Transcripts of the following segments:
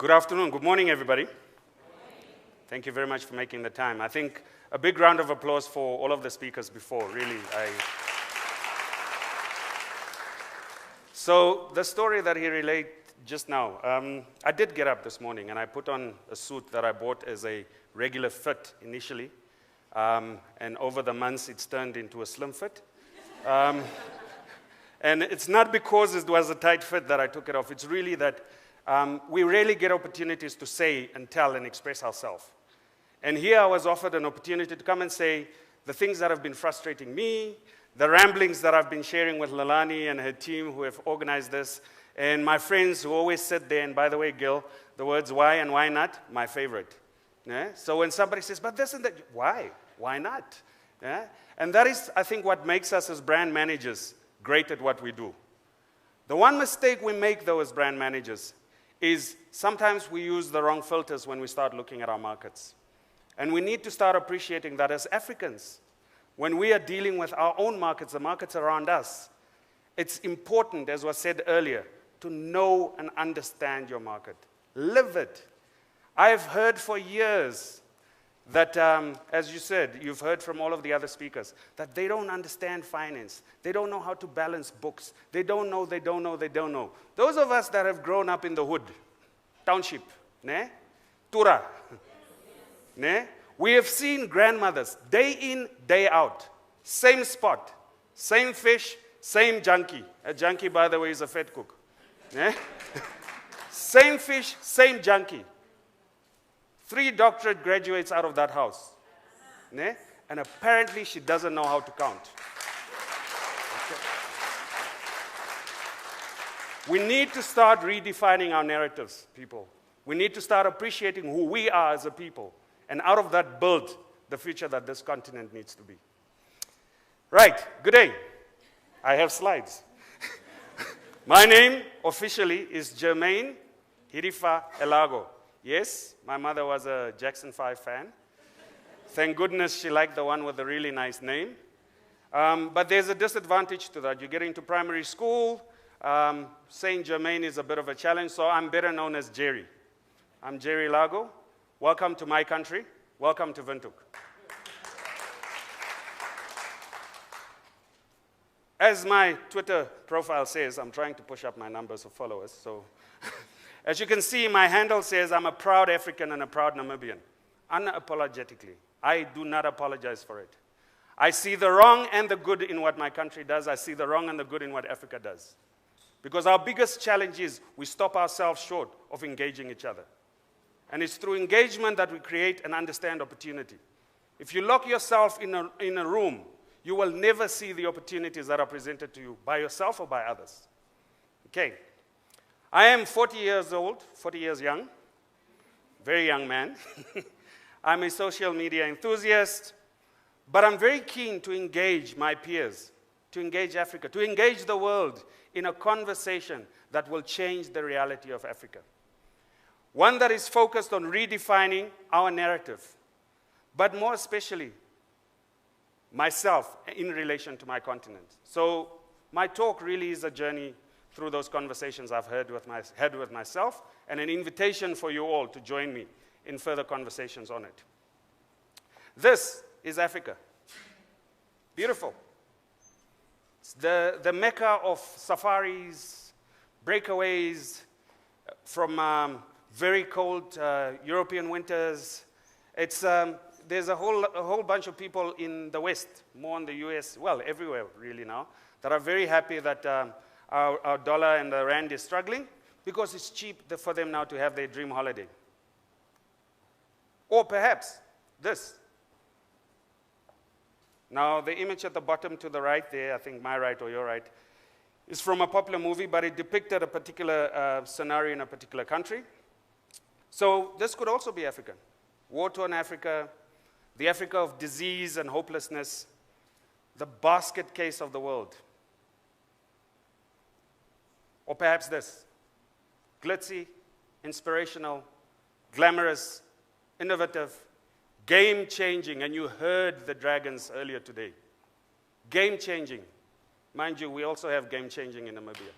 Good afternoon. Good morning, everybody. Thank you very much for making the time. I think a big round of applause for all of the speakers before, really. So the story that he relayed just now, I did get up this morning and I put on a suit that I bought as a regular fit initially. And over the months, it's turned into a slim fit. And it's not because it was a tight fit that I took it off. It's really that we rarely get opportunities to say and tell and express ourselves. And here I was offered an opportunity to come and say the things that have been frustrating me, the ramblings that I've been sharing with Lalani and her team who have organized this, and my friends who always sit there, and by the way, Gil, the words why and why not, my favorite. Yeah? So when somebody says, but this and that, why? Why not? Yeah? And that is, I think, what makes us as brand managers great at what we do. The one mistake we make, though, as brand managers is sometimes we use the wrong filters when we start looking at our markets. And we need to start appreciating that as Africans, when we are dealing with our own markets, the markets around us, it's important, as was said earlier, to know and understand your market. Live it. I've heard for years that, as you said, you've heard from all of the other speakers, that they don't understand finance. They don't know how to balance books. They don't know. Those of us that have grown up in the hood, township, ne? Tura, ne? We have seen grandmothers, day in, day out, same spot, same fish, same junkie. A junkie, by the way, is a fat cook. Ne? Same fish, same junkie. 3 doctorate graduates out of that house. Ne? And apparently she doesn't know how to count. Okay. We need to start redefining our narratives, people. We need to start appreciating who we are as a people. And out of that, build the future that this continent needs to be. Right, good day. I have slides. My name officially is Jermaine Hirifa Elago. Yes, my mother was a Jackson 5 fan. Thank goodness she liked the one with a really nice name. But there's a disadvantage to that. You get into primary school, saying Jermaine is a bit of a challenge, so I'm better known as Jerry. I'm Jerry Elago. Welcome to my country. Welcome to Windhoek. As my Twitter profile says, I'm trying to push up my numbers of followers, so... As you can see, my handle says I'm a proud African and a proud Namibian. Unapologetically. I do not apologize for it. I see the wrong and the good in what my country does. I see the wrong and the good in what Africa does. Because our biggest challenge is we stop ourselves short of engaging each other. And it's through engagement that we create and understand opportunity. If you lock yourself in a room, you will never see the opportunities that are presented to you by yourself or by others. Okay. I am 40 years old, 40 years young, very young man. I'm a social media enthusiast, but I'm very keen to engage my peers, to engage Africa, to engage the world in a conversation that will change the reality of Africa. One that is focused on redefining our narrative, but more especially myself in relation to my continent. So my talk really is a journey through those conversations I've had with myself, and an invitation for you all to join me in further conversations on it. This is Africa. Beautiful. It's the mecca of safaris, breakaways from very cold European winters. There's a whole bunch of people in the West, more in the US, well, everywhere really now, that are very happy that our dollar and the rand is struggling because it's cheap for them now to have their dream holiday. Or perhaps this. Now, the image at the bottom to the right there, I think my right or your right, is from a popular movie, but it depicted a particular scenario in a particular country. So this could also be African. War-torn Africa, the Africa of disease and hopelessness, the basket case of the world. Or perhaps this, glitzy, inspirational, glamorous, innovative, game-changing, and you heard the dragons earlier today. Game-changing. Mind you, we also have game-changing in Namibia.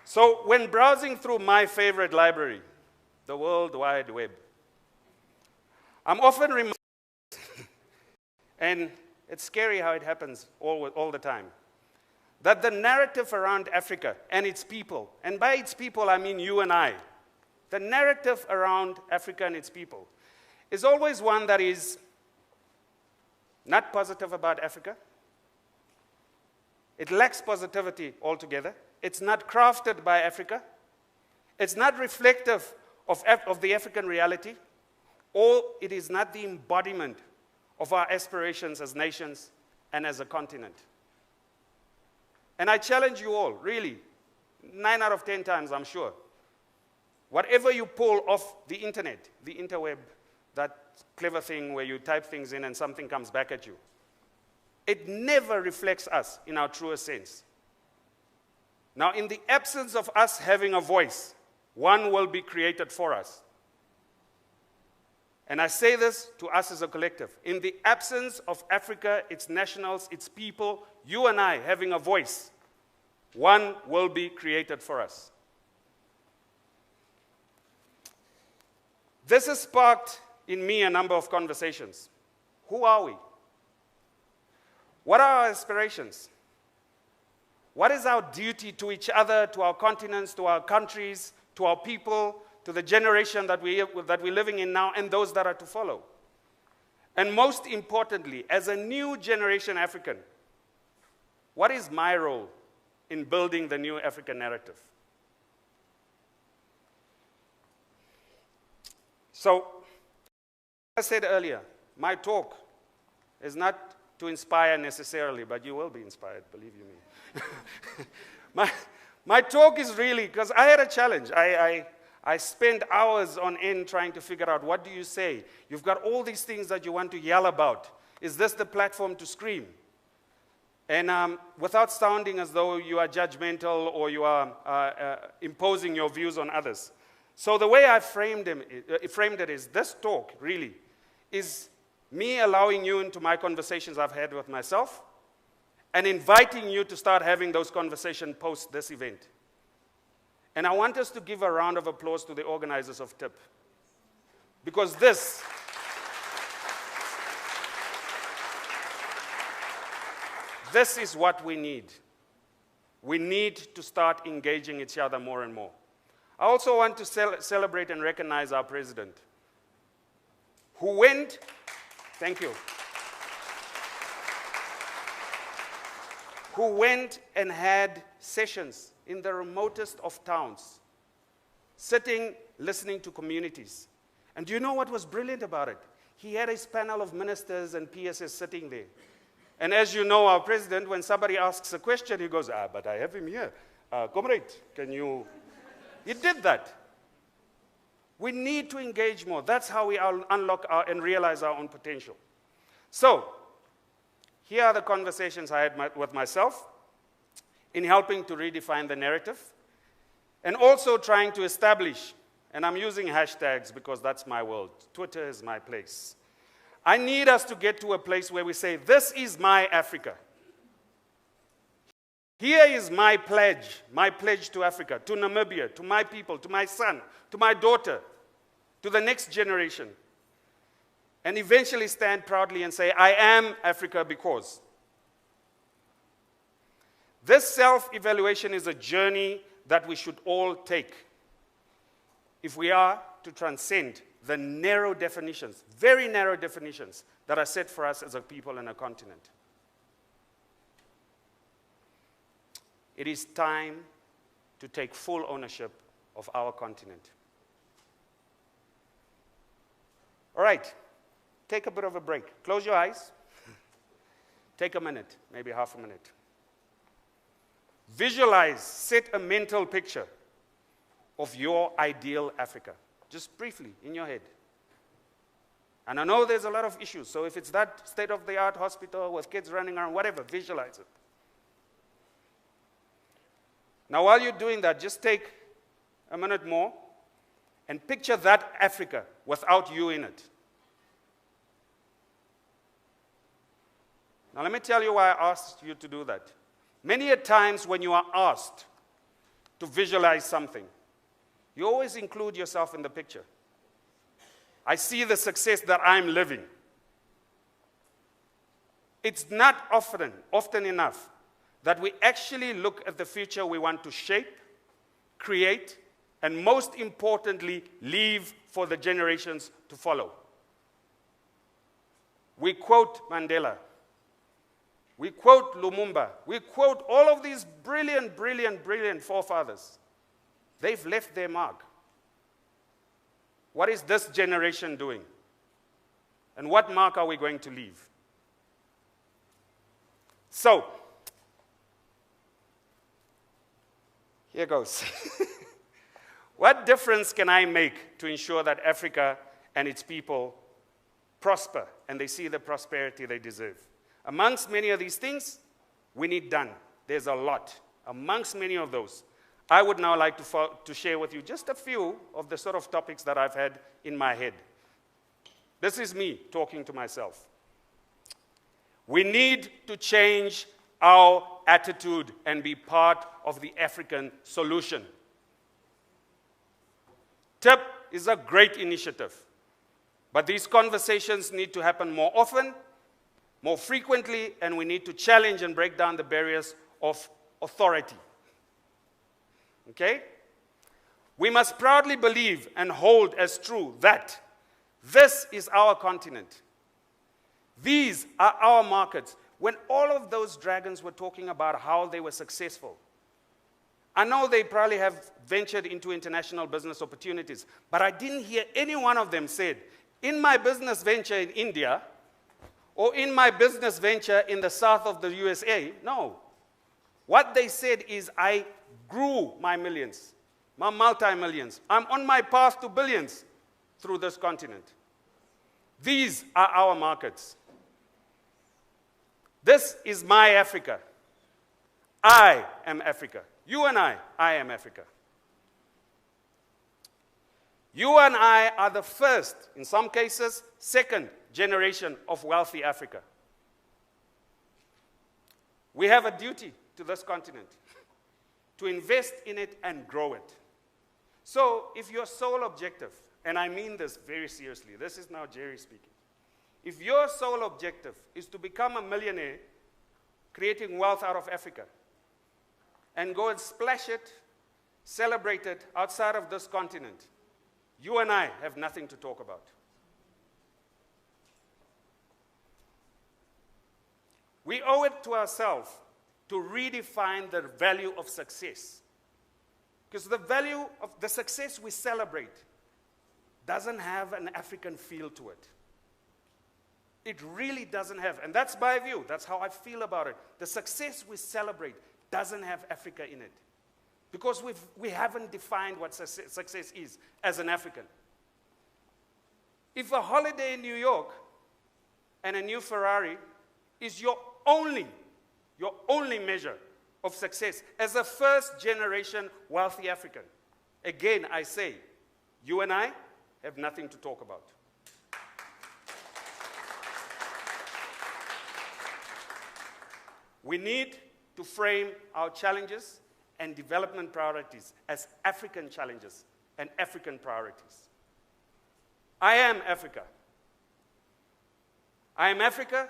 So when browsing through my favorite library, the World Wide Web, I'm often reminded, and it's scary how it happens all the time, that the narrative around Africa and its people, and by its people I mean you and I, the narrative around Africa and its people is always one that is not positive about Africa. It lacks positivity altogether. It's not crafted by Africa. It's not reflective of the African reality, or it is not the embodiment of our aspirations as nations and as a continent. And I challenge you all, really, 9 out of 10 times, I'm sure. Whatever you pull off the internet, the interweb, that clever thing where you type things in and something comes back at you, it never reflects us in our truest sense. Now, in the absence of us having a voice, one will be created for us. And I say this to us as a collective. In the absence of Africa, its nationals, its people, you and I having a voice, one will be created for us. This has sparked in me a number of conversations. Who are we? What are our aspirations? What is our duty to each other, to our continents, to our countries, to our people, to the generation that we're living in now, and those that are to follow? And most importantly, as a new generation African, what is my role in building the new African narrative? So, as I said earlier, my talk is not to inspire necessarily, but you will be inspired, believe you me. my talk is really, because I had a challenge. I spent hours on end trying to figure out, what do you say? You've got all these things that you want to yell about. Is this the platform to scream? And without sounding as though you are judgmental or you are imposing your views on others. So the way I framed it is, this talk really is me allowing you into my conversations I've had with myself and inviting you to start having those conversations post this event. And I want us to give a round of applause to the organizers of TIP. Because this is what we need. We need to start engaging each other more and more. I also want to celebrate and recognize our president, who went, thank you, who went and had sessions in the remotest of towns, sitting, listening to communities. And do you know what was brilliant about it? He had his panel of ministers and PSS sitting there. And as you know, our president, when somebody asks a question, he goes, but I have him here. Comrade, can you... He did that. We need to engage more. That's how we unlock and realize our own potential. So, here are the conversations I had with myself in helping to redefine the narrative, and also trying to establish, and I'm using hashtags because that's my world. Twitter is my place. I need us to get to a place where we say, this is my Africa. Here is my pledge to Africa, to Namibia, to my people, to my son, to my daughter, to the next generation. And eventually stand proudly and say, I am Africa because. This self-evaluation is a journey that we should all take if we are to transcend the narrow definitions, very narrow definitions, that are set for us as a people and a continent. It is time to take full ownership of our continent. All right, take a bit of a break. Close your eyes. Take a minute, maybe half a minute. Visualize, set a mental picture of your ideal Africa. Just briefly, in your head. And I know there's a lot of issues, so if it's that state-of-the-art hospital with kids running around, whatever, visualize it. Now, while you're doing that, just take a minute more and picture that Africa without you in it. Now, let me tell you why I asked you to do that. Many a times when you are asked to visualize something, you always include yourself in the picture. I see the success that I'm living. It's not often enough that we actually look at the future we want to shape, create, and most importantly, leave for the generations to follow. We quote Mandela. We quote Lumumba. We quote all of these brilliant, brilliant, brilliant forefathers. They've left their mark. What is this generation doing? And what mark are we going to leave? So, here goes. What difference can I make to ensure that Africa and its people prosper and they see the prosperity they deserve? Amongst many of these things, we need done. There's a lot. Amongst many of those, I would now like to share with you just a few of the sort of topics that I've had in my head. This is me talking to myself. We need to change our attitude and be part of the African solution. TIP is a great initiative, but these conversations need to happen more often, more frequently, and we need to challenge and break down the barriers of authority. Okay? We must proudly believe and hold as true that this is our continent. These are our markets. When all of those dragons were talking about how they were successful, I know they probably have ventured into international business opportunities, but I didn't hear any one of them said, in my business venture in India, or in my business venture in the south of the USA, no. What they said is, I grew my millions, my multi-millions. I'm on my path to billions through this continent. These are our markets. This is my Africa. I am Africa. You and I am Africa. You and I are the first, in some cases, second generation of wealthy Africa. We have a duty to this continent to invest in it and grow it. So if your sole objective, and I mean this very seriously, this is now Jerry speaking. If your sole objective is to become a millionaire, creating wealth out of Africa, and go and splash it, celebrate it outside of this continent, you and I have nothing to talk about. We owe it to ourselves to redefine the value of success. Because the value of the success we celebrate doesn't have an African feel to it. It really doesn't have, and that's my view, that's how I feel about it. The success we celebrate doesn't have Africa in it. Because we haven't defined what success is as an African. If a holiday in New York and a new Ferrari is your only measure of success as a first-generation wealthy African, again, I say, you and I have nothing to talk about. We need to frame our challenges and development priorities as African challenges and African priorities. I am Africa. I am Africa.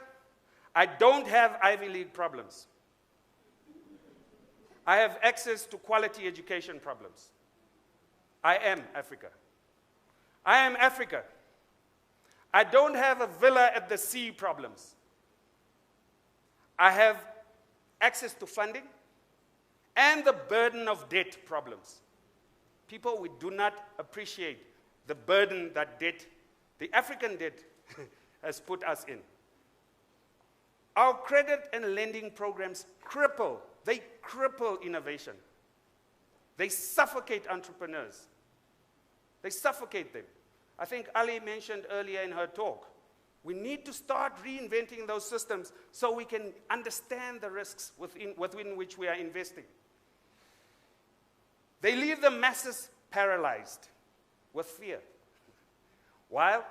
I don't have Ivy League problems. I have access to quality education problems. I am Africa. I am Africa. I don't have a villa at the sea problems. I have access to funding and the burden of debt problems. People, we do not appreciate the burden that debt, the African debt, has put us in. Our credit and lending programs cripple innovation. They suffocate entrepreneurs. They suffocate them. I think Ali mentioned earlier in her talk, we need to start reinventing those systems so we can understand the risks within which we are investing. They leave the masses paralyzed with fear, while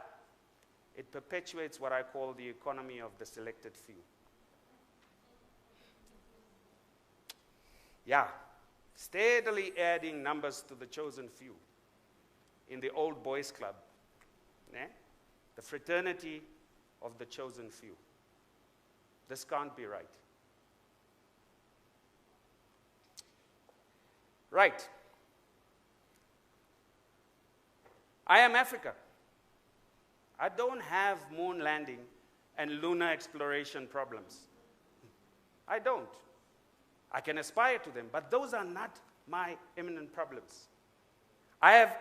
it perpetuates what I call the economy of the selected few. Yeah, steadily adding numbers to the chosen few in the old boys club. The fraternity of the chosen few. This can't be right. Right. I am Africa. I don't have moon landing and lunar exploration problems. I don't. I can aspire to them, but those are not my imminent problems. I have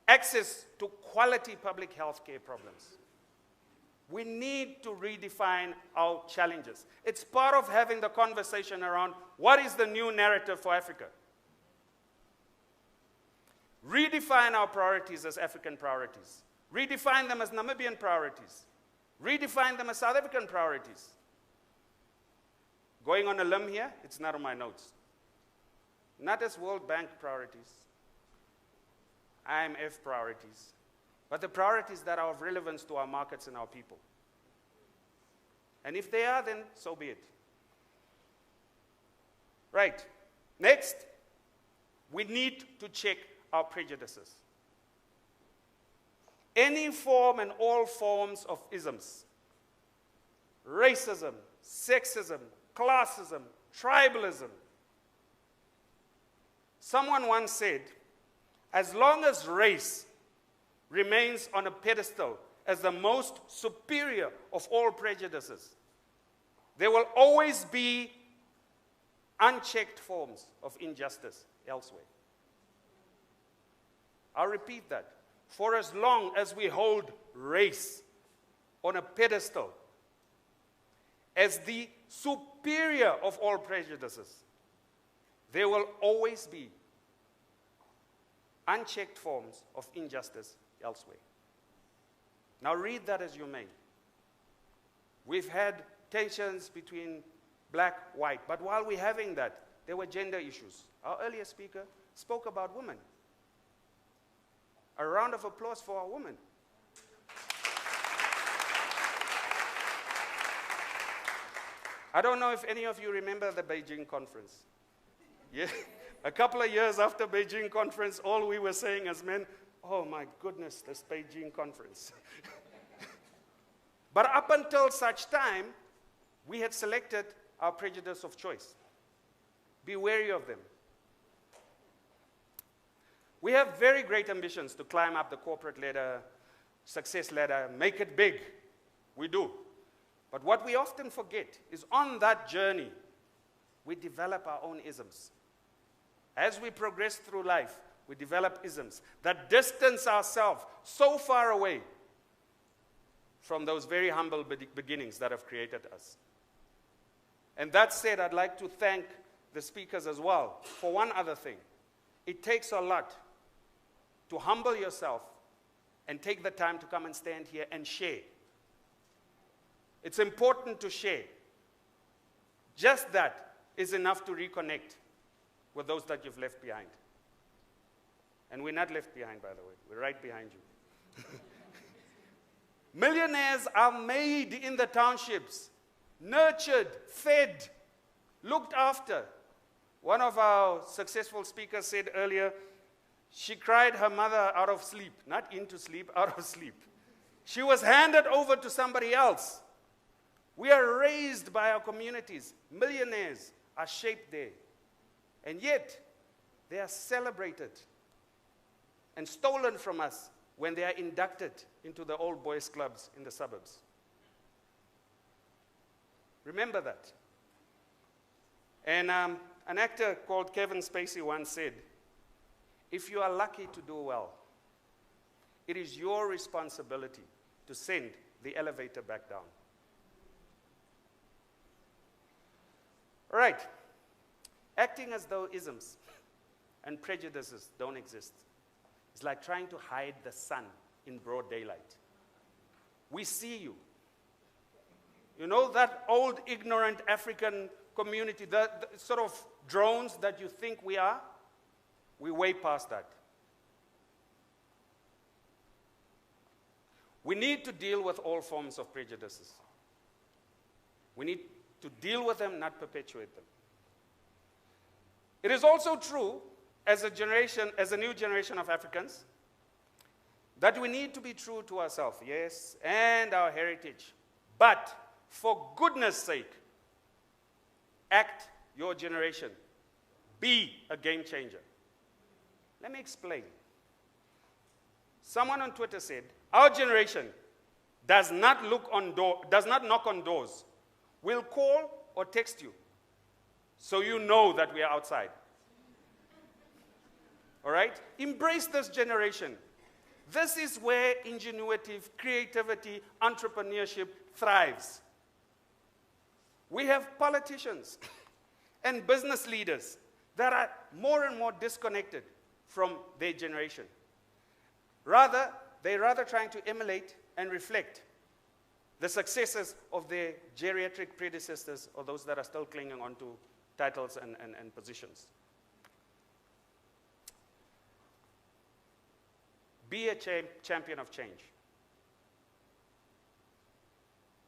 access to quality public health care problems. We need to redefine our challenges. It's part of having the conversation around what is the new narrative for Africa. Redefine our priorities as African priorities. Redefine them as Namibian priorities. Redefine them as South African priorities. Going on a limb here, it's not on my notes. Not as World Bank priorities, IMF priorities, but the priorities that are of relevance to our markets and our people. And if they are, then so be it. Right. Next, we need to check our prejudices. Any form and all forms of isms, racism, sexism, classism, tribalism. Someone once said, as long as race remains on a pedestal as the most superior of all prejudices, there will always be unchecked forms of injustice elsewhere. I'll repeat that. For as long as we hold race on a pedestal as the superior of all prejudices, there will always be unchecked forms of injustice elsewhere. Now read that as you may. We've had tensions between black, white, but while we're having that, there were gender issues. Our earlier speaker spoke about women. A round of applause for our women. I don't know if any of you remember the Beijing conference. Yeah. A couple of years after Beijing conference, all we were saying as men, oh my goodness, this Beijing conference. But up until such time, we had selected our prejudice of choice. Be wary of them. We have very great ambitions to climb up the corporate ladder, success ladder, make it big. We do. But what we often forget is on that journey, we develop our own isms. As we progress through life, we develop isms that distance ourselves so far away from those very humble beginnings that have created us. And that said, I'd like to thank the speakers as well for one other thing. It takes a lot to humble yourself and take the time to come and stand here and share. It's important to share. Just that is enough to reconnect with those that you've left behind. And we're not left behind, by the way. We're right behind you. Millionaires are made in the townships, nurtured, fed, looked after. One of our successful speakers said earlier, she cried her mother out of sleep, not into sleep, out of sleep. She was handed over to somebody else. We are raised by our communities. Millionaires are shaped there. And yet, they are celebrated and stolen from us when they are inducted into the old boys' clubs in the suburbs. Remember that. And an actor called Kevin Spacey once said, if you are lucky to do well, it is your responsibility to send the elevator back down. All right. Acting as though isms and prejudices don't exist. It's like trying to hide the sun in broad daylight. We see you. You know that old ignorant African community, the sort of drones that you think we are? We're way past that. We need to deal with all forms of prejudices. We need to deal with them, not perpetuate them. It is also true as a generation, as a new generation of Africans, that we need to be true to ourselves, yes, and our heritage. But for goodness sake, act your generation. Be a game changer. Let me explain. Someone on Twitter said, our generation does not knock on doors. We'll call or text you so you know that we are outside. All right? Embrace this generation. This is where ingenuity, creativity, entrepreneurship thrives. We have politicians and business leaders that are more and more disconnected from their generation. They're rather trying to emulate and reflect the successes of their geriatric predecessors or those that are still clinging on to titles and positions. Be a champion of change.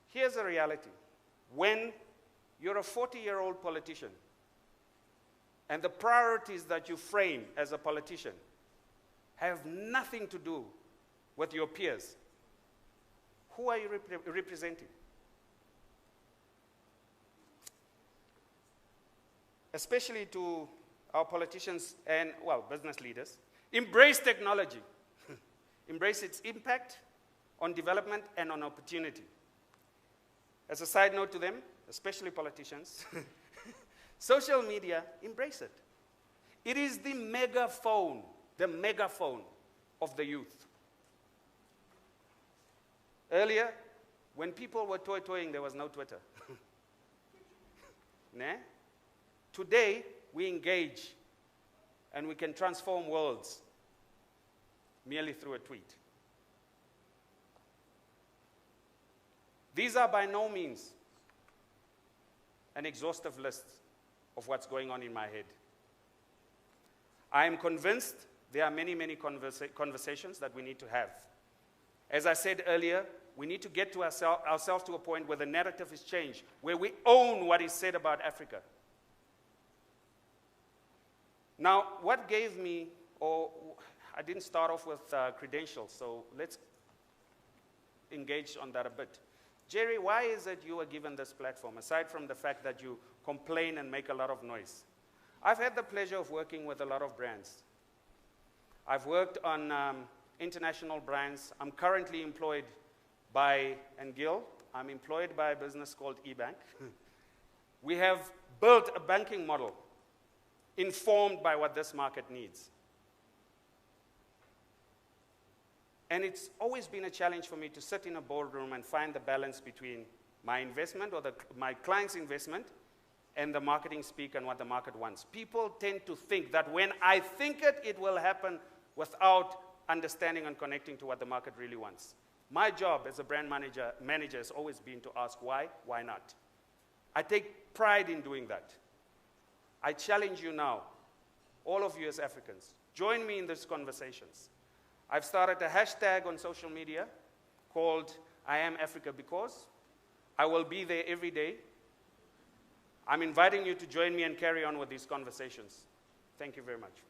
Here's a reality. When you're a 40-year-old politician and the priorities that you frame as a politician have nothing to do with your peers, who are you representing? Especially to our politicians and, well, business leaders, embrace technology. Embrace its impact on development and on opportunity. As a side note to them, especially politicians, social media, embrace it. It is the megaphone of the youth. Earlier, when people were toying, there was no Twitter. Nah? Today, we engage and we can transform worlds merely through a tweet. These are by no means an exhaustive list of what's going on in my head. I am convinced there are many, many conversations that we need to have. As I said earlier, we need to get to ourselves to a point where the narrative is changed, where we own what is said about Africa. Now, what gave me, I didn't start off with credentials, so let's engage on that a bit. Jerry, why is it you were given this platform, aside from the fact that you complain and make a lot of noise? I've had the pleasure of working with a lot of brands. I've worked on international brands. I'm currently employed by, and Gil, I'm employed by a business called eBank. We have built a banking model informed by what this market needs. And it's always been a challenge for me to sit in a boardroom and find the balance between my investment or my client's investment and the marketing speak and what the market wants. People tend to think that when I think it, it will happen without understanding and connecting to what the market really wants. My job as a brand manager has always been to ask why not? I take pride in doing that. I challenge you now, all of you as Africans, join me in these conversations. I've started a hashtag on social media called I Am Africa Because. I will be there every day. I'm inviting you to join me and carry on with these conversations. Thank you very much.